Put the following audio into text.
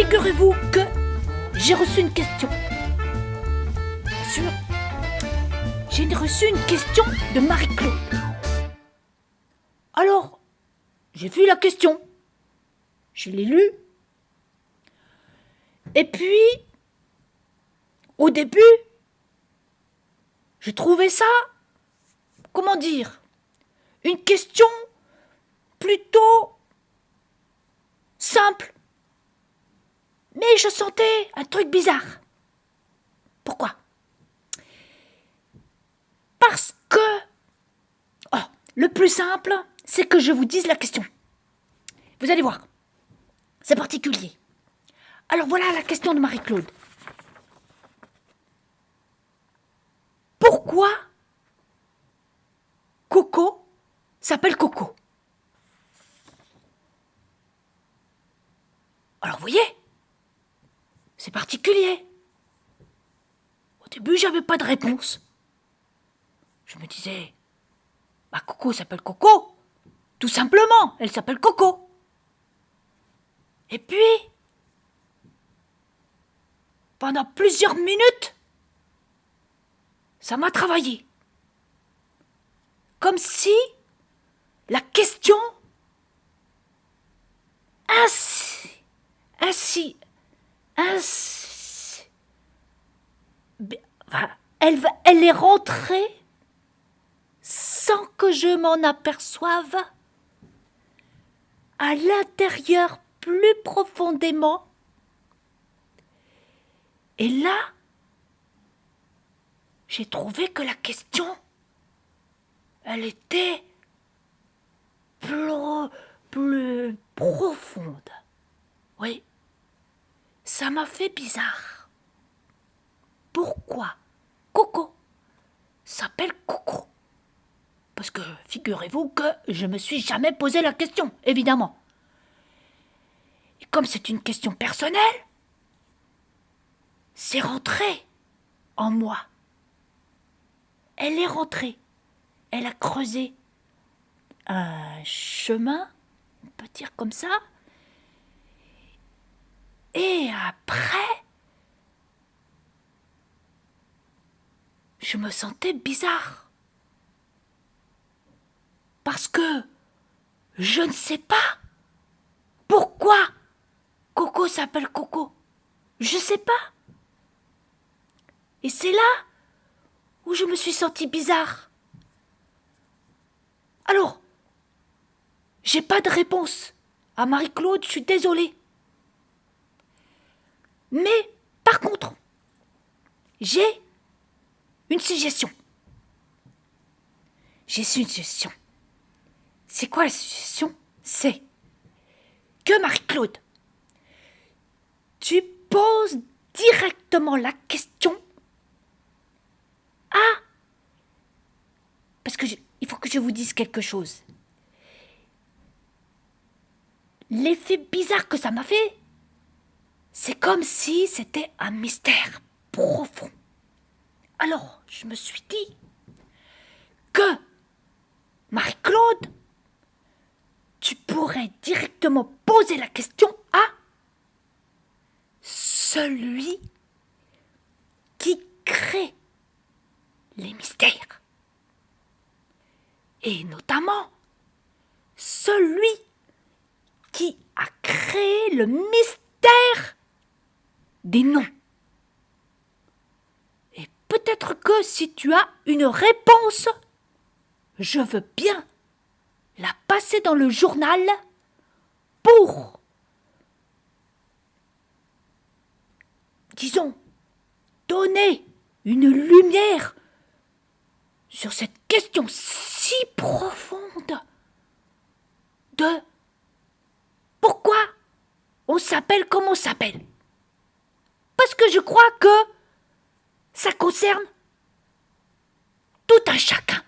Figurez-vous que j'ai reçu une question. Bien sûr, j'ai reçu une question de Marie-Claude. Alors, j'ai vu la question. Je l'ai lue. Et puis, au début, j'ai trouvé ça, comment dire, une question plutôt simple. Mais je sentais un truc bizarre. Pourquoi ? Parce que, le plus simple, c'est que je vous dise la question. Vous allez voir, c'est particulier. Alors voilà la question de Marie-Claude. Pourquoi Coco s'appelle Coco ? Alors vous voyez, c'est particulier. Au début, j'avais pas de réponse. Je me disais, Coco s'appelle Coco. Tout simplement, elle s'appelle Coco. Et puis, pendant plusieurs minutes, ça m'a travaillé. Comme si la question elle est rentrée sans que je m'en aperçoive à l'intérieur plus profondément. Et là, j'ai trouvé que la question, elle était plus profonde. Oui, ça m'a fait bizarre. Pourquoi Coco s'appelle Coco ? Parce que figurez-vous que je me suis jamais posé la question, évidemment. Et comme c'est une question personnelle, c'est rentré en moi. Elle est rentrée. Elle a creusé un chemin, on peut dire comme ça. Et après, je me sentais bizarre. Parce que je ne sais pas pourquoi Coco s'appelle Coco. Je sais pas. Et c'est là où je me suis sentie bizarre. Alors, j'ai pas de réponse à Marie-Claude, je suis désolée. Mais, par contre, j'ai une suggestion. C'est quoi la suggestion ? C'est que Marie-Claude, tu poses directement la question à... Parce que il faut que je vous dise quelque chose. L'effet bizarre que ça m'a fait, c'est comme si c'était un mystère profond. Alors, je me suis dit que Marie-Claude, tu pourrais directement poser la question à celui qui crée les mystères. Et notamment, celui qui a créé le mystère des noms. Et peut-être que si tu as une réponse, je veux bien la passer dans le journal pour, disons, donner une lumière sur cette question si profonde de pourquoi on s'appelle comme on s'appelle. Parce que je crois que ça concerne tout un chacun.